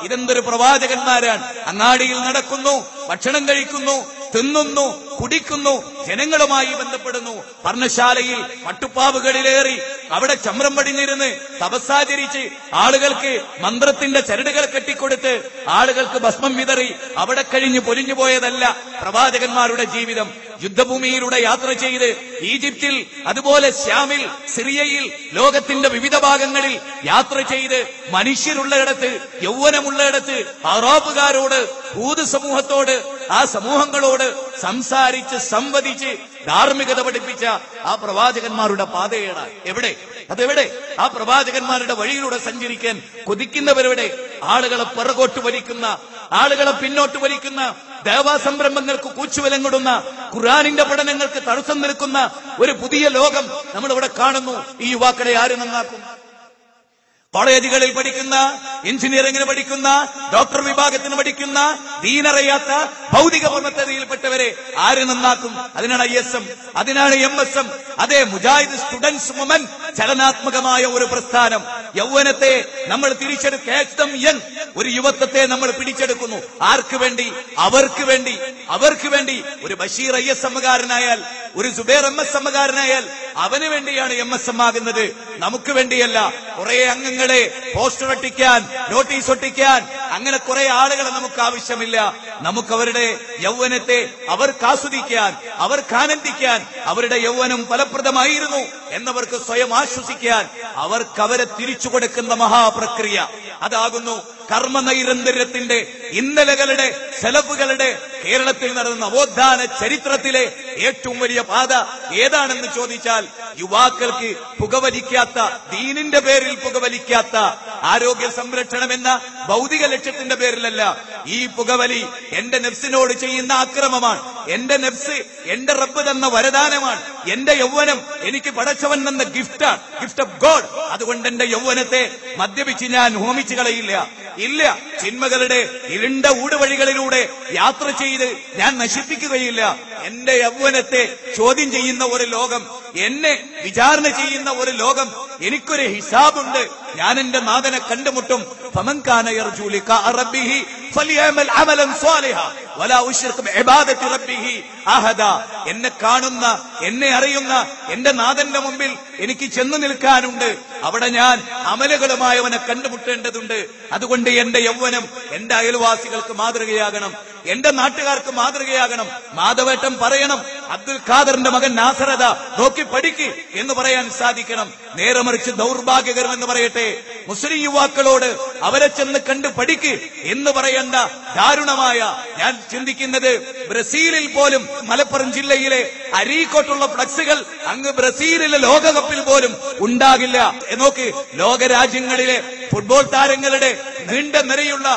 Speaker 1: ഇതെന്തൊരു പ്രവാചകന്മാരാണ്! അങ്ങാടിയിൽ നടക്കുന്നു, ഭക്ഷണം കഴിക്കുന്നു, തിന്നുന്നു, കുടിക്കുന്നു, ജനങ്ങളുമായി ബന്ധപ്പെടുന്നു. പർണശാലയിൽ പട്ടുപ്പാവുകളിലേറി അവിടെ ചമ്രം പടിഞ്ഞിരുന്ന് തപസ്സാചരിച്ച് ആളുകൾക്ക് മന്ത്രത്തിന്റെ ചരടുകൾ കെട്ടിക്കൊടുത്ത് ആളുകൾക്ക് ഭസ്മം വിതറി അവിടെ കഴിഞ്ഞ് പൊലിഞ്ഞു പോയതല്ല പ്രവാചകന്മാരുടെ ജീവിതം. യുദ്ധഭൂമിയിലൂടെ യാത്ര ചെയ്ത് ഈജിപ്തിൽ, അതുപോലെ ശ്യാമിൽ, സിറിയയിൽ, ലോകത്തിന്റെ വിവിധ ഭാഗങ്ങളിൽ യാത്ര ചെയ്ത് മനുഷ്യരുള്ളയിടത്ത്, യൗവനമുള്ളയിടത്ത് അറാബുകാരോട്, ഹൂദ് സമൂഹത്തോട്, ആ സമൂഹങ്ങളോട് സംസാരിച്ച് സംവദിച്ച് ധാർമ്മികത പഠിപ്പിച്ച ആ പ്രവാചകന്മാരുടെ പാതയാണ് എവിടെ? അതെവിടെ? ആ പ്രവാചകന്മാരുടെ വഴിയിലൂടെ സഞ്ചരിക്കാൻ കൊതിക്കുന്നവരെവിടെ? ആളുകളെ പിറകോട്ട് വലിക്കുന്ന, ആളുകളെ പിന്നോട്ട് വലിക്കുന്ന, ദേവാസംരംഭങ്ങൾക്ക് കൂച്ചുവിലങ്ങിടുന്ന, ഖുർആനിന്റെ പഠനങ്ങൾക്ക് തടസ്സം നിൽക്കുന്ന ഒരു പുതിയ ലോകം നമ്മളിവിടെ കാണുന്നു. ഈ യുവാക്കളെ ആര് നന്നാക്കും? കോളേജുകളിൽ പഠിക്കുന്ന, എഞ്ചിനീയറിംഗിന് പഠിക്കുന്ന, ഡോക്ടർ വിഭാഗത്തിന് പഠിക്കുന്ന, ദീനറിയാത്ത ഭൗതിക പ്രമത്തതയിൽപ്പെട്ടവരെ ആര് നന്നാക്കും? അതിനാണ് ISM, അതിനാണ് MSM. അതേ മുജാഹിദ് സ്റ്റുഡൻസ് മൂവ്മെന്റ്, ചലനാത്മകമായ ഒരു പ്രസ്ഥാനം. യൗവനത്തെ നമ്മൾ തിരിച്ചെടുക്കും. ഒരു യുവത്വത്തെ നമ്മൾ പിടിച്ചെടുക്കുന്നു. ആർക്ക് വേണ്ടി? അവർക്ക് വേണ്ടി. അവർക്ക് വേണ്ടി. ഒരു ബഷീർ ISM-കാരനായാൽ, ഒരു സുബൈർ MSM-കാരനായാൽ അവന് വേണ്ടിയാണ് MSM ആകുന്നത്, നമുക്ക് വേണ്ടിയല്ല. കുറെ അംഗങ്ങളെ പോസ്റ്റർ ഒട്ടിക്കാൻ, നോട്ടീസ് ഒട്ടിക്കാൻ, അങ്ങനെ കുറെ ആളുകളെ നമുക്ക് ആവശ്യമില്ല. നമുക്ക് അവരുടെ യൗവനത്തെ അവർക്ക് ആസ്വദിക്കാൻ, അവർക്ക് ആനന്ദിക്കാൻ, അവരുടെ യൗവനം ഫലപ്രദമായിരുന്നു എന്നവർക്ക് സ്വയം ആശ്വസിക്കാൻ അവർക്ക് അവരെ തിരിച്ചു കൊടുക്കുന്ന മഹാപ്രക്രിയ അതാകുന്നു കർമ്മനൈരന്തര്യത്തിന്റെ, ഇന്നലകളുടെ, സലഫുകളുടെ കേരളത്തിൽ നടന്ന നവോത്ഥാന ചരിത്രത്തിലെ ഏറ്റവും വലിയ പാത ഏതാണെന്ന് ചോദിച്ചാൽ യുവാക്കൾക്ക് പുകവലിക്കാത്ത, ദീനിന്റെ പേരിൽ പുകവലിക്കാത്ത, ആരോഗ്യ സംരക്ഷണം എന്ന ഭൗതിക ലക്ഷ്യത്തിന്റെ പേരിലല്ല. ഈ പുകവലി എന്റെ നെഫ്സിനോട് ചെയ്യുന്ന ആക്രമമാണ്. എന്റെ നെഫ്സ് എന്റെ റബ്ബ് തന്ന വരദാനമാണ്. എന്റെ യൗവനം എനിക്ക് പടച്ചവൻ തന്ന ഗിഫ്റ്റാണ്, ഗിഫ്റ്റ് ഓഫ് ഗോഡ്. അതുകൊണ്ട് എന്റെ യൗവനത്തെ മദ്യപിച്ച് ഞാൻ ഹോമിച്ചു കളയില്ല. ഇല്ല, ചിന്മകളുടെ ഇരുണ്ട ഊടുവഴികളിലൂടെ യാത്ര ചെയ്ത് ഞാൻ നശിപ്പിക്കുകയില്ല. എന്റെ യൗവനത്തെ ചോദ്യം ചെയ്യുന്ന ഒരു ലോകം, എന്നെ വിചാരണ ചെയ്യുന്ന ഒരു ലോകം, എനിക്കൊരു ഹിസാബുണ്ട്. ഞാൻ എന്റെ നാഥനെ കണ്ടുമുട്ടും. ഫമൻ കാന യർജു ലിഖാ റബ്ബിഹി ഫലിയഅമൽ അമലൻ സ്വാലിഹാ വലാ ഉശ്രിക് ബിഇബാദത്തി റബ്ബിഹി അഹദാ. എന്നെ കാണുന്ന, എന്നെ അറിയുന്ന എന്റെ നാഥന്റെ മുമ്പിൽ എനിക്ക് ചെന്നു നിൽക്കാനുണ്ട്. അവിടെ ഞാൻ അമലുകളുമായവനെ കണ്ടുമുട്ടേണ്ടതുണ്ട്. അതുകൊണ്ട് എന്റെ യൗവനം എന്റെ അയൽവാസികൾക്ക് മാതൃകയാകണം, എന്റെ നാട്ടുകാർക്ക് മാതൃകയാകണം. മാധവേട്ടൻ പറയണം, അബ്ദുൽ ഖാദറിന്റെ മകൻ നാസറത നോക്കി പഠിക്ക് എന്ന് പറയാൻ സാധിക്കണം. നേരെ മറിച്ച് ദൗർഭാഗ്യകരം എന്ന് പറയട്ടെ, മുസ്ലിം യുവാക്കളോട് അവരെ ചെന്ന് കണ്ട് പഠിക്ക് എന്ന് പറയേണ്ട ദാരുണമായ, ഞാൻ ചിന്തിക്കുന്നത് ബ്രസീലിൽ പോലും, മലപ്പുറം ജില്ലയിലെ അരീക്കോട്ടുള്ള ഫ്ലക്സുകൾ അങ്ങ് ബ്രസീലിലെ ലോകകപ്പിൽ പോലും ഉണ്ടാകില്ല. നോക്ക്, ലോകരാജ്യങ്ങളിലെ ഫുട്ബോൾ താരങ്ങളുടെ നീണ്ട നിരയുള്ള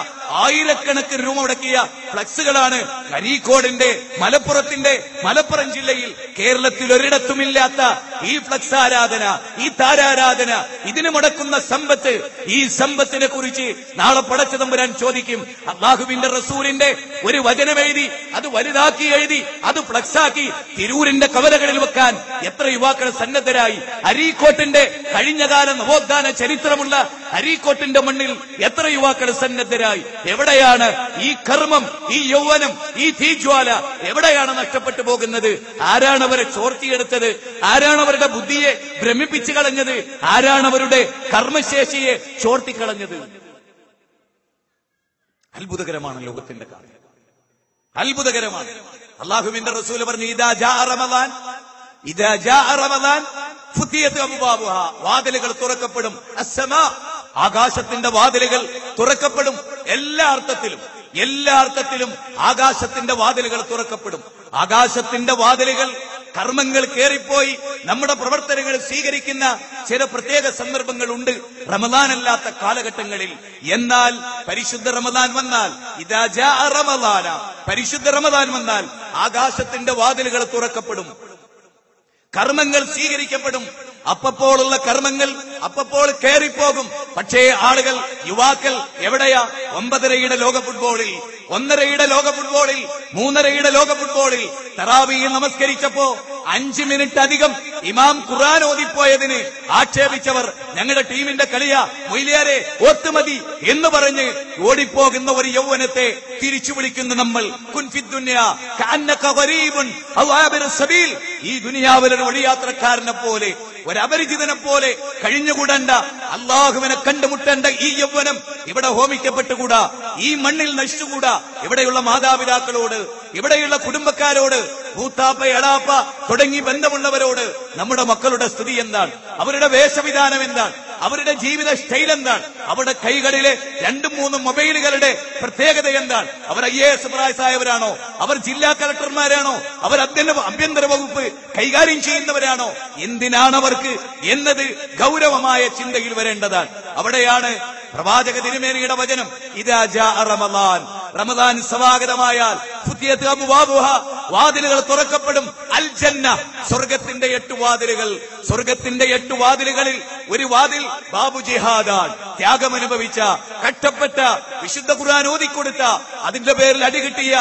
Speaker 1: ആയിരക്കണക്കിന് രൂപ മുടക്കിയ ഫ്ലക്സുകളാണ് അരീക്കോടിന്റെ, മലപ്പുറത്തിന്റെ, മലപ്പുറം ജില്ലയിൽ, കേരളത്തിൽ ഒരിടത്തുമില്ലാത്ത ഈ ഫ്ലക്സ് ആരാധന, ഈ താരാരാധന, ഇതിന് മുടക്കുന്ന സമ്പത്ത്, ഈ സമ്പത്തിനെ കുറിച്ച് നാളെ പടച്ച തമ്പുരാൻ ചോദിക്കും. അല്ലാഹുവിന്റെ റസൂലിന്റെ ഒരു വചനമെഴുതി, അത് വലുതാക്കി എഴുതി, അത് ഫ്ലക്സാക്കി തിരൂരിന്റെ കവലകളിൽ വെക്കാൻ എത്ര യുവാക്കൾ സന്നദ്ധരായി? അരീക്കോട്ടിന്റെ കഴിഞ്ഞകാല നവോത്ഥാന ചരിത്രമുള്ള അരീക്കോട്ടിന്റെ മണ്ണിൽ എത്ര യുവാക്കൾ സന്നദ്ധരായി? എവിടെയാണ് ഈ കർമ്മം, ഈ യൗവനം, ഈ തീജ്വാല എവിടെയാണ് നഷ്ടപ്പെട്ടു പോകുന്നത്? ആരാണ് അവരെ ചോർത്തിയെടുത്തത്? ആരാണ് അവരുടെ ബുദ്ധിയെ ഭ്രമിപ്പിച്ചു കളഞ്ഞത്? ആരാണ് അവരുടെ കർമ്മശേഷിയെ ചോർത്തിക്കളഞ്ഞത്? അത്ഭുതകരമാണ് ലോകത്തിന്റെ കാര്യം, അത്ഭുതകരമാണ്. അല്ലാഹുവിന്റെ റസൂൽ പറഞ്ഞു, ഇദാ ജാഅ റമദാൻ ഫുതിയത് അബ്വാബുഹാ, വാതിലുകൾ തുറക്കപ്പെടും. അസ്സമാ, ആകാശത്തിന്റെ വാതിലുകൾ തുറക്കപ്പെടും. എല്ലാ അർത്ഥത്തിലും ആകാശത്തിന്റെ വാതിലുകൾ തുറക്കപ്പെടും. ആകാശത്തിന്റെ വാതിലുകൾ കർമ്മങ്ങൾ കേറിപ്പോയി നമ്മുടെ പ്രവർത്തനങ്ങൾ സ്വീകരിക്കുന്ന ചില പ്രത്യേക സന്ദർഭങ്ങളുണ്ട് റമദാനല്ലാത്ത കാലഘട്ടങ്ങളിൽ. എന്നാൽ പരിശുദ്ധ റമദാൻ വന്നാൽ, ഇദാ ജാഅ റമദാന, പരിശുദ്ധ റമദാൻ വന്നാൽ ആകാശത്തിന്റെ വാതിലുകൾ തുറക്കപ്പെടും, കർമ്മങ്ങൾ സ്വീകരിക്കപ്പെടും. അപ്പപ്പോഴുള്ള കർമ്മങ്ങൾ അപ്പപ്പോൾ കയറിപ്പോകും. പക്ഷേ ആളുകൾ, യുവാക്കൾ എവിടെയാ? 9:30 ലോക ഫുട്ബോളിൽ, 1:30 ലോക ഫുട്ബോളിൽ, 3:30 ലോക ഫുട്ബോളിൽ തറാവീഹ് നമസ്കരിച്ചപ്പോ 5 മിനിറ്റ് അധികം ഇമാം ഖുർആൻ ഓതിപ്പോയതിന് ആക്ഷേപിച്ചവർ ഞങ്ങളുടെ ടീമിന്റെ കളിയാ മൊയ്ലിയാരെ ഓത്തുമതി എന്ന് പറഞ്ഞ് ഓടിപ്പോകുന്ന ഒരു യൗവനത്തെ തിരിച്ചു വിളിക്കുന്ന നമ്മൾ, കുൻഫിദ്ദുന്യാ കഅന്നക ഗരീബുൻ ഔ ആബിറു സബീൽ, ഈ ദുനിയാവിലെ ഒരു വഴിയാത്രക്കാരനെ പോലെ, ഒരു അപരിചിതനെ പോലെ കഴിഞ്ഞുകൂടേണ്ട, അള്ളാഹുവിനെ കണ്ടുമുട്ടേണ്ട ഈ യൗവനം ഇവിടെ ഹോമിക്കപ്പെട്ടുകൂടാ, ഈ മണ്ണിൽ നശിച്ചുകൂടാ. ഇവിടെയുള്ള മാതാപിതാക്കളോട്, ഇവിടെയുള്ള കുടുംബക്കാരോട്, ഭൂത്താപ്പ എളാപ്പ തുടങ്ങി ബന്ധമുള്ളവരോട് നമ്മുടെ മക്കളുടെ സ്ഥിതി എന്താണ്? അവരുടെ വേഷവിധാനം എന്താണ്? അവരുടെ ജീവിത സ്റ്റൈൽ എന്താണ്? അവരുടെ കൈകളിലെ 2-3 മൊബൈലുകളുടെ പ്രത്യേകത എന്താണ്? അവർ IAS പ്രായസായവരാണോ? അവർ ജില്ലാ കളക്ടർമാരാണോ? അവർ ആഭ്യന്തര വകുപ്പ് കൈകാര്യം ചെയ്യുന്നവരാണോ? എന്തിനാണ് അവർക്ക് എന്നത് ഗൗരവമായ ചിന്തയിൽ വരേണ്ടതാണ്. അവിടെയാണ് പ്രവാചക തിരുമേനിയുടെ വചനം, ഇദാ ജാഅ റമദാൻ, റമദാൻ സമാഗതമായാൽ ഫുതിയത് അബ്വാബുഹ, വാതിലുകൾ തുറക്കപ്പെടും. അൽ ജന്ന, സ്വർഗത്തിന്റെ 8 വാതിലുകൾ. സ്വർഗത്തിന്റെ 8 വാതിലുകളിൽ ഒരു വാതിൽ ബാബു ജിഹാദാൻ, ത്യാഗമനുഭവിച്ച, കഷ്ടപ്പെട്ട, വിശുദ്ധ ഖുർആൻ ഓതിക്കൊടുത്ത, അതിന്റെ പേരിൽ അടികിട്ടിയ,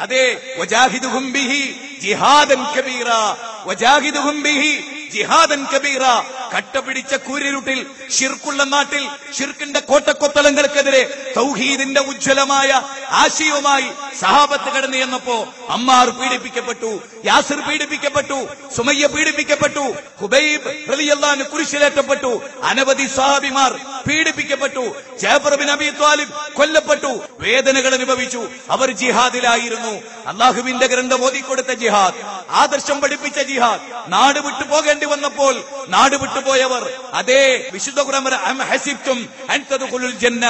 Speaker 1: അതേ വജാഹിദുഹും ബിഹി ജിഹാദൻ കബീറ, വജാഹിദുഹും ബിഹി ജിഹാദൻ കബീറ. കട്ടപിടിച്ച കൂരിരുട്ടിൽ, ഷിർക്കുള്ള നാട്ടിൽ, ഷിർക്കിന്റെ കോട്ടക്കൊത്തളങ്ങൾക്കെതിരെ തൗഹീദിന്റെ ഉജ്ജ്വലമായ ആശയവുമായി സഹാബത്ത് കടന്നു ചെന്നപ്പോ അമ്മാർ പീഡിപ്പിക്കപ്പെട്ടു, യാസിർ പീഡിപ്പിക്കപ്പെട്ടു, സുമയ്യ പീഡിപ്പിക്കപ്പെട്ടു, ഖുബൈബ് റളിയല്ലാഹു അൻഹു കുരിശിലേറ്റപ്പെട്ടു, അനവധി സ്വഹാബിമാർ പീഡിപ്പിക്കപ്പെട്ടു, ജഅഫർ ബിൻ അബീ ത്വാലിബ് കൊല്ലപ്പെട്ടു, വേദനകൾ അനുഭവിച്ചു. അവർ ജിഹാദിലായിരുന്നു. അല്ലാഹുവിന്റെ ഗ്രന്ഥം ഓതിക്കൊടുത്ത ജിഹാദ്, ആദർശം പഠിപ്പിച്ച ജിഹാദ്. നാട് വിട്ടു പോകേണ്ടി വന്നപ്പോൾ നാട് വിട്ടുപോയവർ, അതേ വിശുദ്ധ ഖുർആൻ അം ഹസിബ്തും അൻ തദ്ഖുലുൽ ജന്ന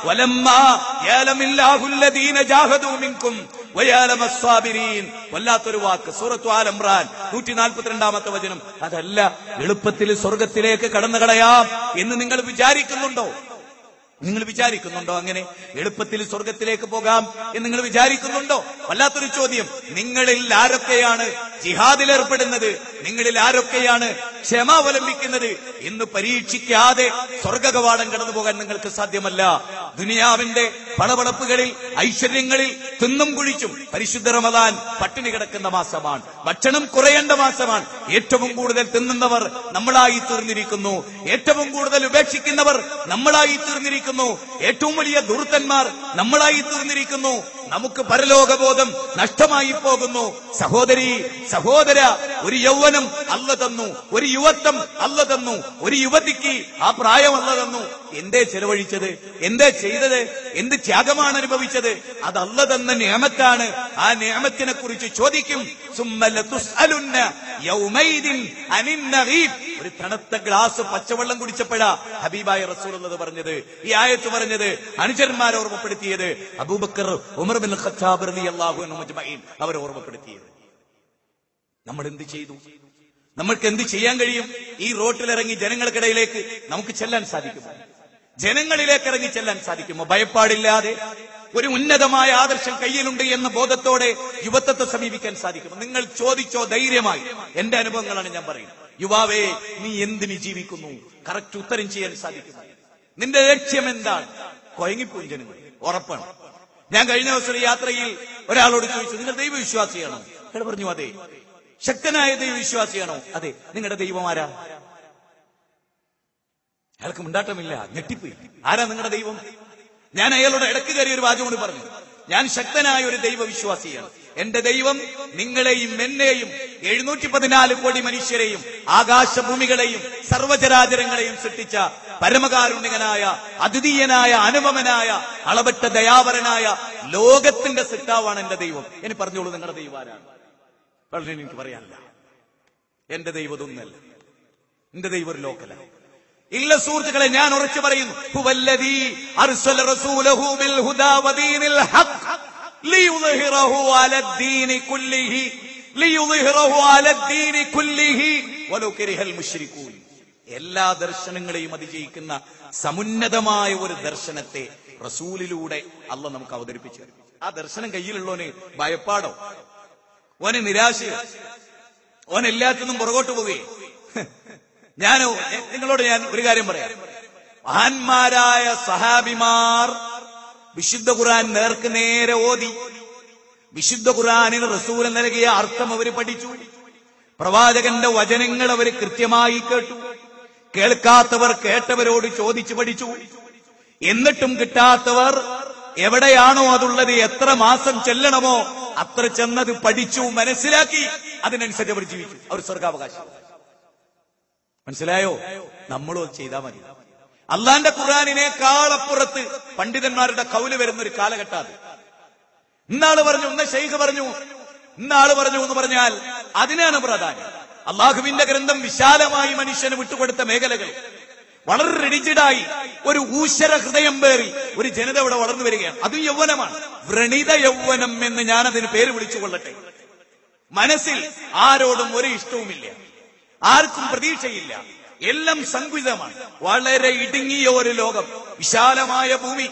Speaker 1: വലമ്മാ യഅലമില്ലാഹു അല്ലദീന ജാഹദൂ മിൻകും വയഅലമസ് സാബിരീൻ. വല്ലാത്തൊരു വാക്ക്, സൂറത്തു ആൽ ഇംറാൻ 142-ാമത്തെ വചനം. അതല്ല എളുപ്പത്തിൽ സ്വർഗത്തിലേക്ക് കടന്നു കളയാം എന്ന് നിങ്ങൾ വിചാരിക്കുന്നുണ്ടോ? നിങ്ങൾ വിചാരിക്കുന്നുണ്ടോ അങ്ങനെ എളുപ്പത്തിൽ സ്വർഗത്തിലേക്ക് പോകാം എന്ന് നിങ്ങൾ വിചാരിക്കുന്നുണ്ടോ? വല്ലാത്തൊരു ചോദ്യം. നിങ്ങളിൽ ആരൊക്കെയാണ് ജിഹാദിലേർപ്പെടുന്നത്? നിങ്ങളിൽ ആരൊക്കെയാണ് ക്ഷമ അവലംബിക്കുന്നത് എന്ന് പരീക്ഷിക്കാതെ സ്വർഗ കവാടം കടന്നു പോകാൻ നിങ്ങൾക്ക് സാധ്യമല്ല. ദുനിയാവിന്റെ പളപളപ്പുകളിൽ, ഐശ്വര്യങ്ങളിൽ തിന്നും കുഴിച്ചും പരിശുദ്ധ റമദാൻ പട്ടിണി കിടക്കുന്ന മാസമാണ്. ഭക്ഷണം കുറയേണ്ട മാസമാണ്. ഏറ്റവും കൂടുതൽ തിന്നുന്നവർ നമ്മളായി തീർന്നിരിക്കുന്നു. ഏറ്റവും കൂടുതൽ ഉപേക്ഷിക്കുന്നവർ നമ്മളായി തീർന്നിരിക്കുന്നു. ഏറ്റവും വലിയ ദുർത്തന്മാർ നമ്മളായി തീർന്നിരിക്കുന്നു. നമുക്ക് പരലോകബോധം നഷ്ടമായി പോകുന്നു. സഹോദരി, സഹോദര, ഒരു യൗവനം അല്ല തന്നു, ഒരു യുവത്വം അല്ല തന്നു, ഒരു യുവതിക്ക് ആ പ്രായം അല്ല തന്നു. എന്തേ ചെലവഴിച്ചത്? എന്തേ ചെയ്തത്? എന്ത് ത്യാഗമാണ് അനുഭവിച്ചത്? അത് അല്ല തന്ന നിഅമത്താണ്. ആ നിഅമത്തിനെ കുറിച്ച് ചോദിക്കും. സുമ്മ ലതുസ്അലുന്ന യൗമൈദിൻ അനിൻ നഗീബ്. ഒരു തണുത്ത ഗ്ലാസ് പച്ചവെള്ളം കുടിച്ചപ്പോഴാ ഹബീബായ റസൂലുള്ളാഹി പറഞ്ഞത്, ഈ ആയത്ത് പറഞ്ഞത്, അനുചരന്മാരെ ഓർമ്മപ്പെടുത്തിയത്, അബൂബക്കർ, ഉമർ ബിൻ ഖത്താബ് റളിയല്ലാഹു അൻഹു അജ്മഈൻ അവരെ ഓർമ്മപ്പെടുത്തിയത്. നമ്മൾ എന്ത് ചെയ്തു? നമ്മൾക്ക് എന്ത് ചെയ്യാൻ കഴിയും? ഈ റോട്ടിലിറങ്ങി ജനങ്ങൾക്കിടയിലേക്ക് നമുക്ക് ചെല്ലാൻ സാധിക്കുമോ? ജനങ്ങളിലേക്ക് ഇറങ്ങി ചെല്ലാൻ സാധിക്കുമോ? ഭയപ്പാടില്ലാതെ ഒരു ഉന്നതമായ ആദർശം കയ്യിലുണ്ട് എന്ന ബോധത്തോടെ യുവത്വത്തെ സമീപിക്കാൻ സാധിക്കുമോ? നിങ്ങൾ ചോദിച്ചോ ധൈര്യമായി. എന്റെ അനുഭവങ്ങളാണ് ഞാൻ പറയുന്നത്. യുവാവേ, നീ എന്തിന് ജീവിക്കുന്നു? കറക്റ്റ് ഉത്തരം ചെയ്യാൻ സാധിക്കുമോ? നിന്റെ ലക്ഷ്യം എന്താണ്? കൊയങ്ങിപ്പോയി ജനങ്ങൾ, ഉറപ്പാണ്. ഞാൻ കഴിഞ്ഞ ദിവസം യാത്രയിൽ ഒരാളോട് ചോദിച്ചു, നിങ്ങൾ ദൈവവിശ്വാസിയാണോ? അയാൾ പറഞ്ഞു, അതെ. ശക്തനായ ദൈവവിശ്വാസിയാണോ? അതെ. നിങ്ങളുടെ ദൈവം ആരാ? അയാൾക്ക് മിണ്ടാട്ടമില്ല, ഞെട്ടിപ്പോയി. ആരാ നിങ്ങളുടെ ദൈവം? ഞാൻ അയാളോട് ഇടക്ക് കയറി ഒരു വാചകം കൊണ്ട് പറഞ്ഞു, ഞാൻ ശക്തനായ ഒരു ദൈവവിശ്വാസിയാണ്. എന്റെ ദൈവം നിങ്ങളെയും എന്നെയും 714 കോടി മനുഷ്യരെയും ആകാശഭൂമികളെയും സർവ്വചരാചരങ്ങളെയും സൃഷ്ടിച്ച പരമകാരുണികനായ, അദ്വിതീയനായ, അനുപമനായ, അളവറ്റ ദയാവരനായ ലോകത്തിന്റെ സൃഷ്ടാവാണ് എന്റെ ദൈവം. ഇനി പറഞ്ഞോളൂ, നിങ്ങളുടെ ദൈവം ആരാണ്? വളരെ എനിക്ക് പറയാനില്ല. എന്റെ ദൈവം ഇതൊന്നല്ല. എന്റെ ദൈവം ഒരു ലോക്കലാണ്. ഇല്ല സുഹൃത്തുക്കളെ, ഞാൻ ഉറച്ചു പറയുന്നു, ഹുവല്ലദീ അർസല റസൂലഹു ബിൽ ഹുദാ വദീനിൽ ഹഖ് ലിയുദ്ഹിറഹു അലദ്ദീനി കുല്ലിഹി ലിയുദ്ഹിറഹു അലദ്ദീനി കുല്ലിഹി വലൗ കരിഹൽ മുശ്രികൂൻ. എല്ലാ ദർശനങ്ങളെയും അതിജയിക്കുന്ന സമുന്നതമായ ഒരു ദർശനത്തെ റസൂലിലൂടെ അള്ളാഹ് നമുക്ക് അവതരിപ്പിച്ചു. ആ ദർശനം കയ്യിലുള്ളവന് ഭയപ്പാടോ, ഓന് നിരാശയോ, ഓൻ എല്ലാത്തിനും പുറകോട്ട് പോവുകയും. നിങ്ങളോട് ഞാൻ ഒരു കാര്യം പറയാം. മഹാന്മാരായ സഹാബിമാർ വിശുദ്ധ ഖുർആൻ നേർക്ക് നേരെ ഓതി, വിശുദ്ധ ഖുർആനിന് റസൂൽ നൽകിയ അർത്ഥം അവർ പഠിച്ചു, പ്രവാചകന്റെ വചനങ്ങൾ അവർ കൃത്യമായി കേട്ടു. കേൾക്കാത്തവർ കേട്ടവരോട് ചോദിച്ചു പഠിച്ചു. എന്നിട്ടും കിട്ടാത്തവർ എവിടെയാണോ അതുള്ളത്, എത്ര മാസം ചെല്ലണമോ അത്ര ചെന്നത് പഠിച്ചു, മനസ്സിലാക്കി, അതിനനുസരിച്ച് അവർ ജീവിച്ചു. അവർ സ്വർഗാവകാശം. മനസ്സിലായോ? നമ്മളും അത് ചെയ്താൽ മതി. അള്ളാന്റെ ഖുർആനിനേക്കാളപ്പുറത്ത് പണ്ഡിതന്മാരുടെ കൗല് വരുന്ന ഒരു കാലഘട്ടം. ഇന്നാള് പറഞ്ഞു, ഇന്ന് ശൈഖ് പറഞ്ഞു, ഇന്നാള് പറഞ്ഞു എന്ന് പറഞ്ഞാൽ അതിനാണ് പ്രാധാന്യം. അള്ളാഹുവിന്റെ ഗ്രന്ഥം വിശാലമായി മനുഷ്യന് വിട്ടുകൊടുത്ത മേഖലകൾ വളരെ റിജിഡായി ഒരു ഊശ്വര ഹൃദയം പേറി ഒരു ജനത ഇവിടെ വളർന്നു വരികയാണ്. അതും യൗവനമാണ്. വ്രണിത യൗവനം എന്ന് ഞാനതിന് പേര് വിളിച്ചുകൊള്ളട്ടെ. മനസ്സിൽ ആരോടും ഒരു ഇഷ്ടവുമില്ല, ആർക്കും പ്രതീക്ഷയില്ല, എല്ലാം സങ്കുചിതമാണ്. വളരെ ഇടുങ്ങിയ ഒരു ലോകം, വിശാലമായ ഭൂമി,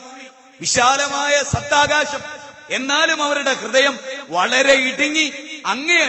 Speaker 1: വിശാലമായ സത്താകാശം, എന്നാലും അവരുടെ ഹൃദയം വളരെ ഇടുങ്ങി അങ്ങേ